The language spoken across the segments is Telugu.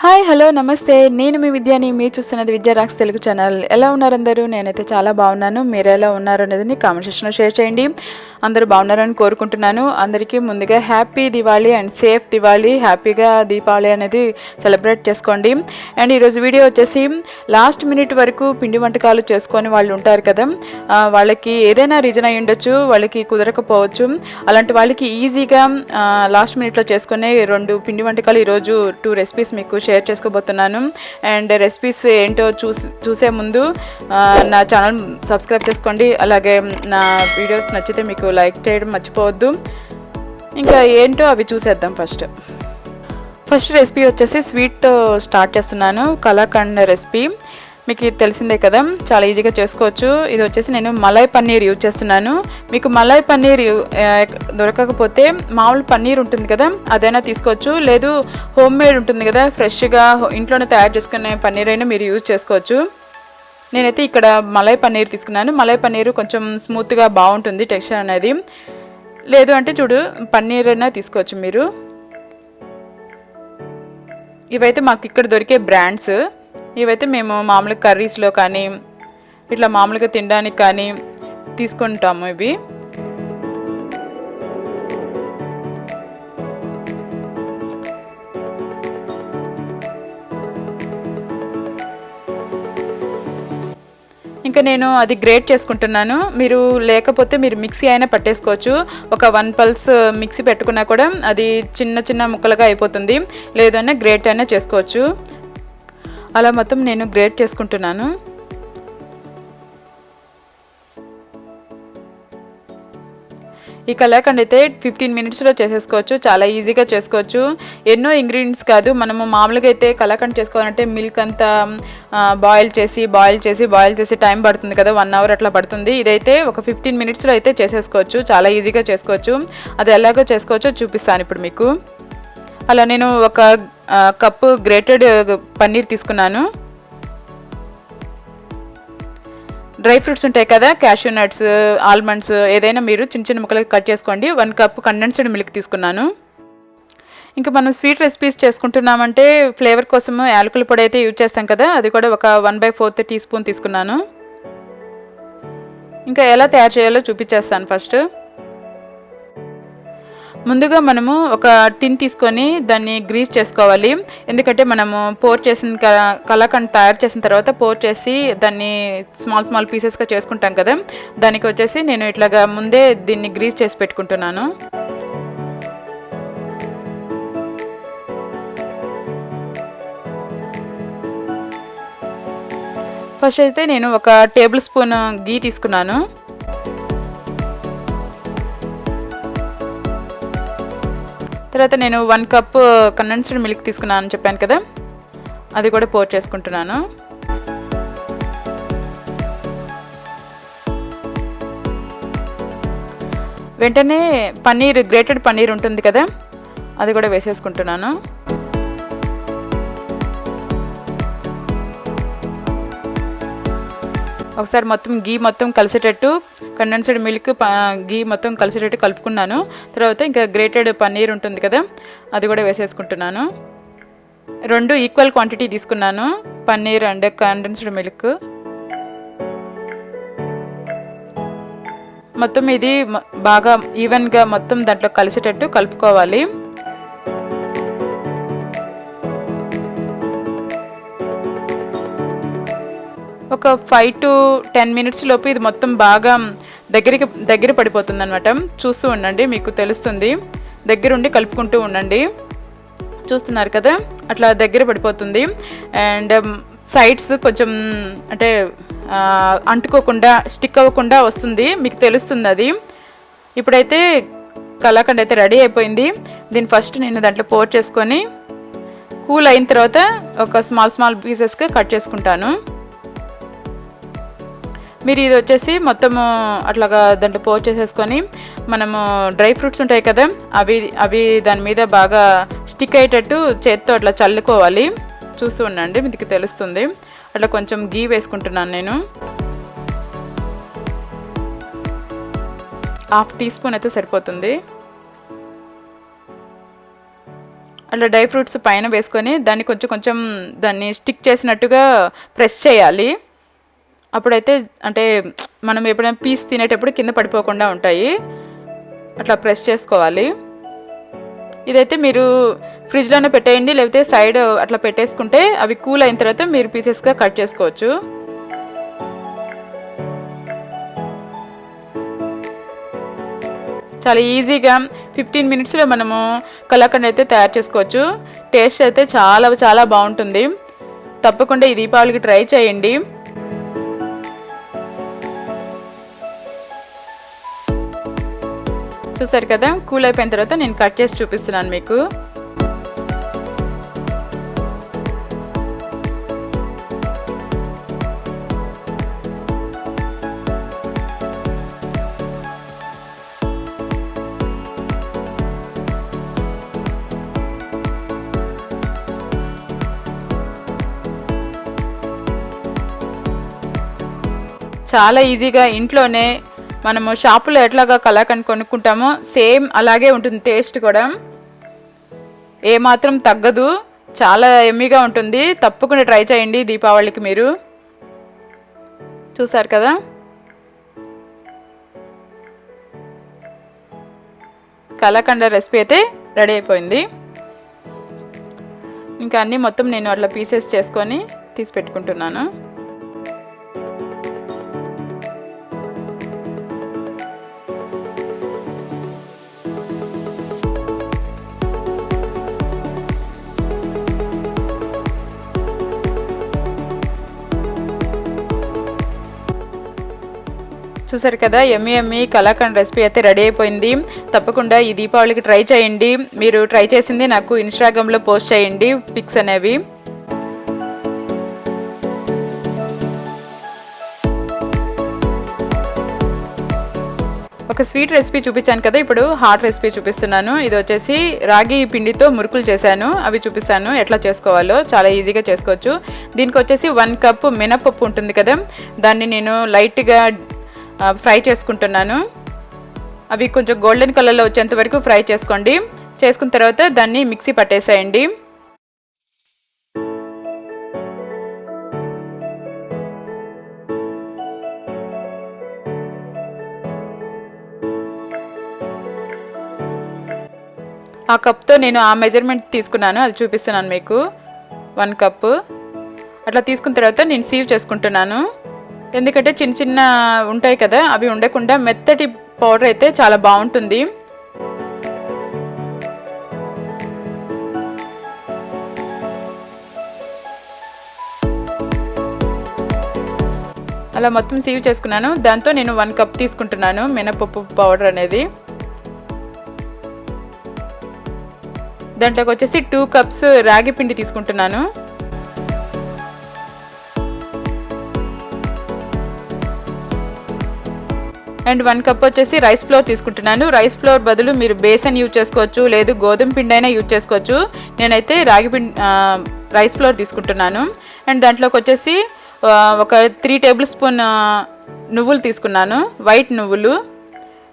హాయ్ హలో నమస్తే, నేను మీ విద్యాని. మీరు చూస్తున్నది విద్యా రాక్స్ తెలుగు ఛానల్. ఎలా ఉన్నారు అందరూ? నేనైతే చాలా బాగున్నాను. మీరు ఎలా ఉన్నారు అనేది కామెంట్ సెక్షన్లో షేర్ చేయండి. అందరూ బాగున్నారని కోరుకుంటున్నాను. అందరికీ ముందుగా happy Diwali and safe Diwali. హ్యాపీగా దీపావళి అనేది సెలబ్రేట్ చేసుకోండి. అండ్ ఈరోజు వీడియో వచ్చేసి లాస్ట్ మినిట్ వరకు పిండి వంటకాలు చేసుకొని వాళ్ళు ఉంటారు కదా, వాళ్ళకి ఏదైనా రీజన్ అయి ఉండొచ్చు, వాళ్ళకి కుదరకపోవచ్చు. అలాంటి వాళ్ళకి ఈజీగా లాస్ట్ మినిట్లో చేసుకునే 2 పిండి వంటకాలు ఈరోజు 2 రెసిపీస్ మీకు షేర్ చేసుకోబోతున్నాను. అండ్ రెసిపీస్ ఏంటో చూసే ముందు నా ఛానల్ సబ్స్క్రైబ్ చేసుకోండి. అలాగే నా వీడియోస్ నచ్చితే మీకు లైక్ చేయడం మర్చిపోవద్దు. ఇంకా ఏంటో అవి చూసేద్దాం. ఫస్ట్ రెసిపీ వచ్చేసి స్వీట్తో స్టార్ట్ చేస్తున్నాను. కలాకండ్ రెసిపీ మీకు తెలిసిందే కదా, చాలా ఈజీగా చేసుకోవచ్చు. ఇది వచ్చేసి నేను మలై పన్నీర్ యూజ్ చేస్తున్నాను. మీకు మలై పన్నీర్ దొరకకపోతే మామూలు పన్నీర్ ఉంటుంది కదా, అదైనా తీసుకోవచ్చు. లేదు హోమ్ మేడ్ ఉంటుంది కదా, ఫ్రెష్గా ఇంట్లోనే తయారు చేసుకునే పన్నీర్ అయినా మీరు యూజ్ చేసుకోవచ్చు. నేనైతే ఇక్కడ మలై పన్నీర్ తీసుకున్నాను. మలై పన్నీర్ కొంచెం స్మూత్గా బాగుంటుంది టెక్స్చర్ అనేది. లేదు అంటే చూడు పన్నీర్ అయినా తీసుకోవచ్చు మీరు. ఇవైతే మాకు ఇక్కడ దొరికే బ్రాండ్స్. ఇవైతే మేము మామూలుగా కర్రీస్లో కానీ ఇట్లా మామూలుగా తినడానికి కానీ తీసుకుంటాము ఇవి. ఇంకా నేను అది గ్రేట్ చేసుకుంటున్నాను. మీరు లేకపోతే మీరు మిక్సీ అయినా పట్టేసుకోవచ్చు. ఒక 1 పల్స్ మిక్సీ పెట్టుకున్నా కూడా అది చిన్న చిన్న ముక్కలుగా అయిపోతుంది. లేదన్నా గ్రేట్ అయినా చేసుకోవచ్చు. అలా మొత్తం నేను గ్రేట్ చేసుకుంటున్నాను. ఈ కలాకండ్ అయితే 15 మినిట్స్లో చేసేసుకోవచ్చు. చాలా ఈజీగా చేసుకోవచ్చు. ఎన్నో ఇంగ్రీడియంట్స్ కాదు. మనము మామూలుగా అయితే కలాకండ్ చేసుకోవాలంటే మిల్క్ అంతా బాయిల్ చేసి టైం పడుతుంది కదా, 1 అవర్ అట్లా పడుతుంది. ఇదైతే ఒక 15 మినిట్స్లో అయితే చేసేసుకోవచ్చు. చాలా ఈజీగా చేసుకోవచ్చు. అది ఎలాగో చేసుకోవచ్చో చూపిస్తాను ఇప్పుడు మీకు. అలా నేను ఒక కప్పు గ్రేటెడ్ పన్నీర్ తీసుకున్నాను. డ్రై ఫ్రూట్స్ ఉంటాయి కదా, క్యాష్యూ నట్స్, ఆల్మండ్స్, ఏదైనా మీరు చిన్న చిన్న ముక్కలకి కట్ చేసుకోండి. 1 కప్పు కండెన్స్డ్ మిల్క్ తీసుకున్నాను. ఇంకా మనం స్వీట్ రెసిపీస్ చేసుకుంటున్నామంటే ఫ్లేవర్ కోసం యాలకుల పొడి అయితే యూజ్ చేస్తాం కదా, అది కూడా ఒక 1/4 టీ స్పూన్ తీసుకున్నాను. ఇంకా ఎలా తయారు చేయాలో చూపించేస్తాను. ఫస్ట్ ముందుగా మనము ఒక టిన్ తీసుకొని దాన్ని గ్రీస్ చేసుకోవాలి. ఎందుకంటే మనము పోర్ చేసిన కలాకండ్ తయారు చేసిన తర్వాత పోర్ చేసి దాన్ని స్మాల్ పీసెస్గా చేసుకుంటాం కదా, దానికి వచ్చేసి నేను ఇట్లాగా ముందే దీన్ని గ్రీస్ చేసి పెట్టుకుంటున్నాను. ఫస్ట్ అయితే నేను ఒక టేబుల్ స్పూన్ గీ తీసుకున్నాను. తర్వాత నేను 1 కప్పు కండెన్స్డ్ మిల్క్ తీసుకున్నాను అని చెప్పాను కదా, అది కూడా పోర్ చేసుకుంటున్నాను. వెంటనే పన్నీర్, గ్రేటెడ్ పన్నీర్ ఉంటుంది కదా, అది కూడా వేసేసుకుంటున్నాను. ఒకసారి మొత్తం గీ మొత్తం కలిసేటట్టు, కండెన్స్డ్ మిల్క్ గీ మొత్తం కలిసేటట్టు కలుపుకున్నాను. తర్వాత ఇంకా గ్రేటెడ్ పన్నీర్ ఉంటుంది కదా, అది కూడా వేసేసుకుంటున్నాను. 2 ఈక్వల్ క్వాంటిటీ తీసుకున్నాను, పన్నీర్ అండ్ కండెన్స్డ్ మిల్క్. మొత్తం ఇది బాగా ఈవెన్గా మొత్తం దాంట్లో కలిసేటట్టు కలుపుకోవాలి. ఒక 5 to 10 మినిట్స్ లోపు ఇది మొత్తం బాగా దగ్గర పడిపోతుంది అనమాట. చూస్తూ ఉండండి, మీకు తెలుస్తుంది. దగ్గరుండి కలుపుకుంటూ ఉండండి. చూస్తున్నారు కదా, అట్లా దగ్గర పడిపోతుంది. అండ్ సైడ్స్ కొంచెం అంటే అంటుకోకుండా, స్టిక్ అవ్వకుండా వస్తుంది, మీకు తెలుస్తుంది అది. ఇప్పుడైతే కలాకండ్ అయితే రెడీ అయిపోయింది. దీన్ని ఫస్ట్ నేను దాంట్లో పోర్ చేసుకొని కూల్ అయిన తర్వాత ఒక స్మాల్ పీసెస్గా కట్ చేసుకుంటాను. మీరు ఇది వచ్చేసి మొత్తము అట్లాగా దాంట్లో పోర్ చేసేసుకొని మనము డ్రై ఫ్రూట్స్ ఉంటాయి కదా, అవి దాని మీద బాగా స్టిక్ అయ్యేటట్టు చేత్తో అట్లా చల్లుకోవాలి. చూస్తూ ఉండండి, మీకు తెలుస్తుంది. అట్లా కొంచెం గీ వేసుకుంటున్నాను నేను. 1/2 టీ స్పూన్ అయితే సరిపోతుంది. అట్లా డ్రై ఫ్రూట్స్ పైన వేసుకొని దాన్ని కొంచెం కొంచెం దాన్ని స్టిక్ చేసినట్టుగా ప్రెస్ చేయాలి. అప్పుడైతే అంటే మనం ఎప్పుడైనా పీస్ తినేటప్పుడు కింద పడిపోకుండా ఉంటాయి. అట్లా ప్రెస్ చేసుకోవాలి. ఇదైతే మీరు ఫ్రిడ్జ్లోనే పెట్టేయండి, లేకపోతే సైడ్ అట్లా పెట్టేసుకుంటే అవి కూల్ అయిన తర్వాత మీరు పీసెస్గా కట్ చేసుకోవచ్చు. చాలా ఈజీగా 15 మినిట్స్లో మనము కలాకండ్ అయితే తయారు చేసుకోవచ్చు. టేస్ట్ అయితే చాలా చాలా బాగుంటుంది. తప్పకుండా ఈ దీపావళికి ట్రై చేయండి. చూసారు కదా, కూల్ అయిపోయిన తర్వాత నేను కట్ చేసి చూపిస్తున్నాను మీకు. చాలా ఈజీగా ఇంట్లోనే మనము షాపులో ఎట్లాగా కలాకండ్ కొనుక్కుంటామో సేమ్ అలాగే ఉంటుంది. టేస్ట్ కూడా ఏమాత్రం తగ్గదు, చాలా ఎమ్మీగా ఉంటుంది. తప్పకుండా ట్రై చేయండి దీపావళికి మీరు. చూసారు కదా, కలాకండ్ రెసిపీ అయితే రెడీ అయిపోయింది. ఇంకా అన్నీ మొత్తం నేను అట్లా పీసెస్ చేసుకొని తీసి పెట్టుకుంటున్నాను. చూసారు కదా, ఎమ్మి ఎమ్మి కలాకండ్ రెసిపీ అయితే రెడీ అయిపోయింది. తప్పకుండా ఈ దీపావళికి ట్రై చేయండి. మీరు ట్రై చేసింది నాకు ఇన్స్టాగ్రామ్లో పోస్ట్ చేయండి పిక్స్ అనేవి. ఒక స్వీట్ రెసిపీ చూపించాను కదా, ఇప్పుడు హాట్ రెసిపీ చూపిస్తున్నాను. ఇది వచ్చేసి రాగి పిండితో మురుకులు చేశాను, అవి చూపిస్తాను ఎట్లా చేసుకోవాలో. చాలా ఈజీగా చేసుకోవచ్చు. దీనికి వచ్చేసి 1 కప్ మినపప్పు ఉంటుంది కదా, దాన్ని నేను లైట్గా ఫ్రై చేసుకుంటున్నాను. అవి కొంచెం గోల్డెన్ కలర్లో వచ్చేంత వరకు ఫ్రై చేసుకోండి. చేసుకున్న తర్వాత దాన్ని మిక్సీ పట్టేసేయండి. ఆ కప్తో నేను ఆ మెజర్మెంట్ తీసుకున్నాను, అది చూపిస్తున్నాను మీకు. 1 కప్పు అట్లా తీసుకున్న తర్వాత నేను సీవ్ చేసుకుంటున్నాను. ఎందుకంటే చిన్న చిన్న ఉంటాయి కదా, అవి ఉండకుండా మెత్తటి పౌడర్ అయితే చాలా బాగుంటుంది. అలా మొత్తం సీవ్ చేసుకున్నాను. దాంతో నేను 1 కప్ తీసుకుంటున్నాను మినపప్పు పౌడర్ అనేది. దాంట్లోకి వచ్చేసి 2 కప్స్ రాగి పిండి తీసుకుంటున్నాను. అండ్ 1 కప్ వచ్చేసి రైస్ ఫ్లోర్ తీసుకుంటున్నాను. రైస్ ఫ్లోర్ బదులు మీరు బేసన్ యూజ్ చేసుకోవచ్చు, లేదు గోధుమ పిండి అయినా యూజ్ చేసుకోవచ్చు. నేనైతే రాగి పిండి రైస్ ఫ్లోర్ తీసుకుంటున్నాను. అండ్ దాంట్లోకి వచ్చేసి ఒక 3 టేబుల్ స్పూన్ నువ్వులు తీసుకున్నాను, వైట్ నువ్వులు.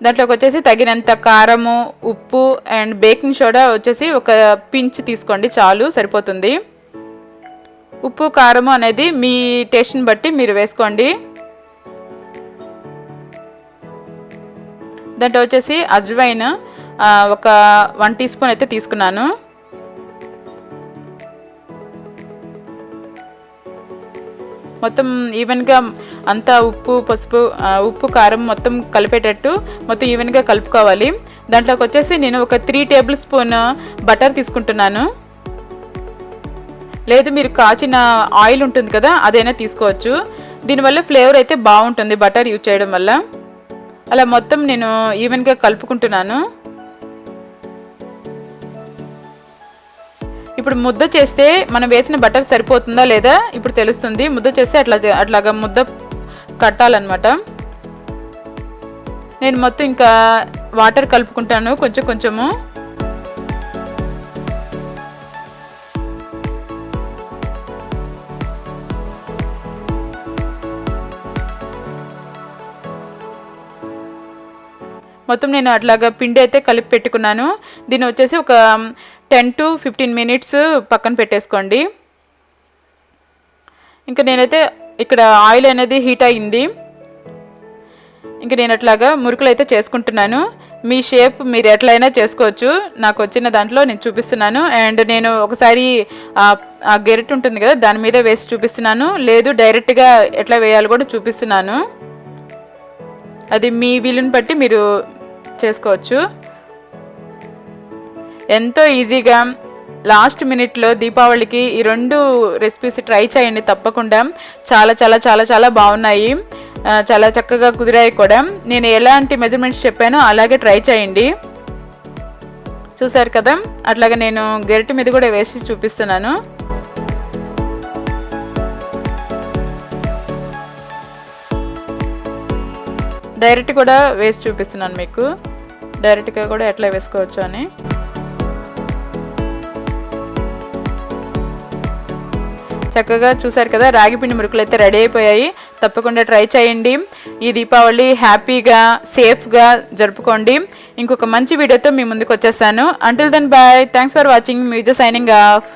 దాంట్లోకి వచ్చేసి తగినంత కారము, ఉప్పు అండ్ బేకింగ్ సోడా వచ్చేసి ఒక పించ్ తీసుకోండి, చాలు సరిపోతుంది. ఉప్పు కారము అనేది మీ టేస్ట్ని బట్టి మీరు వేసుకోండి. దాంట్లో వచ్చేసి అజ్వైన్ ఒక 1 టీ స్పూన్ అయితే తీసుకున్నాను. మొత్తం ఈవెన్గా అంతా ఉప్పు కారం మొత్తం కలిపేటట్టు మొత్తం ఈవెన్గా కలుపుకోవాలి. దాంట్లోకి వచ్చేసి నేను ఒక 3 టేబుల్ స్పూన్ బటర్ తీసుకుంటున్నాను. లేదు మీరు కాచిన ఆయిల్ ఉంటుంది కదా, అదైనా తీసుకోవచ్చు. దీనివల్ల ఫ్లేవర్ అయితే బాగుంటుంది బటర్ యూజ్ చేయడం వల్ల. అలా మొత్తం నేను ఈవెన్గా కలుపుకుంటున్నాను. ఇప్పుడు ముద్ద చేస్తే మనం వేసిన బటర్ సరిపోతుందా లేదా ఇప్పుడు తెలుస్తుంది. ముద్ద చేస్తే అట్లాగా ముద్ద కట్టాలన్నమాట. నేను మొత్తం ఇంకా వాటర్ కలుపుకుంటాను కొంచెం కొంచెము. మొత్తం నేను అట్లాగా పిండి అయితే కలిపి పెట్టుకున్నాను. దీన్ని వచ్చేసి ఒక 10 to 15 మినిట్స్ పక్కన పెట్టేసుకోండి. ఇంకా నేనైతే ఇక్కడ ఆయిల్ అనేది హీట్ అయింది. ఇంకా నేను అట్లాగా మురుకులు అయితే చేసుకుంటున్నాను. మీ షేప్ మీరు ఎట్లయినా చేసుకోవచ్చు. నాకు వచ్చిన దాంట్లో నేను చూపిస్తున్నాను. అండ్ నేను ఒకసారి ఆ గెరిట్ ఉంటుంది కదా దాని మీద వేసి చూపిస్తున్నాను, లేదు డైరెక్ట్గా ఎట్లా వేయాలో కూడా చూపిస్తున్నాను. అది మీ వీలుని బట్టి మీరు చేసుకోవచ్చు. ఎంతో ఈజీగా లాస్ట్ మినిట్లో దీపావళికి ఈ 2 రెసిపీస్ ట్రై చేయండి తప్పకుండా. చాలా చాలా చాలా చాలా బాగున్నాయి, చాలా చక్కగా కుదిరాయి కూడా. నేను ఎలాంటి మెజర్మెంట్స్ చెప్పానో అలాగే ట్రై చేయండి. చూసారు కదా, అట్లాగా నేను గెరిటి మీద కూడా వేసి చూపిస్తున్నాను. డైరెక్ట్ కూడా వేసి చూపిస్తున్నాను మీకు, డైరెక్ట్గా కూడా ఎట్లా వేసుకోవచ్చు అని. చక్కగా చూసారు కదా, రాగి పిండి మురుకులు అయితే రెడీ అయిపోయాయి. తప్పకుండా ట్రై చేయండి. ఈ దీపావళి హ్యాపీగా సేఫ్గా జరుపుకోండి. ఇంకొక మంచి వీడియోతో మీ ముందుకు వచ్చేస్తాను. Until then bye. Thanks for watching. మీ విజయ్ సైనింగ్ ఆఫ్.